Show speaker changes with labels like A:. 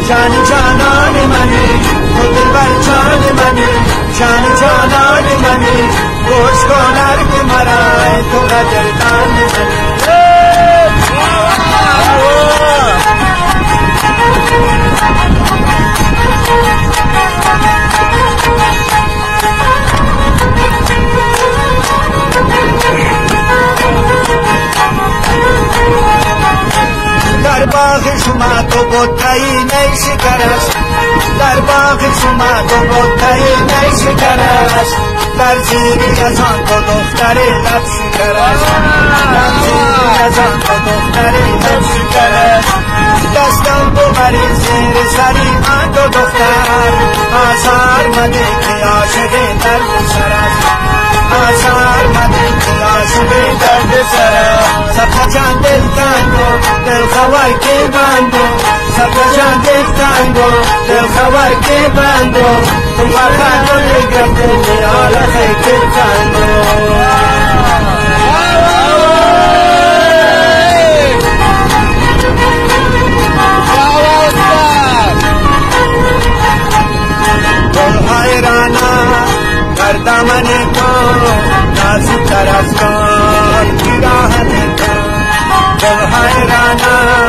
A: شان جانان منی تو دلبر جان منی شان جانان منی گوش کن ارگ مرا تو قدردان منی در باغ شما تو بطه‌ای نیشکر است در باغ شما تو بطه‌ای نیشکر است در زیری از آن تو دختری لب شکر است در زیری از آن تو دختری لب شکر است دستم ببری زیر سری آن تو دختر آثار مده که عاشق درد سر است آثار مده که عاشق درد سر است سبزه جان دل تنگو دل خبر که بندو سبزه جان دل تنگو دل خبر که بندو تم خانو نگرد نیال خیلی تنگو دلهای رانا در دامن تو نازک تر از کار پیراهن تو دلهای رانا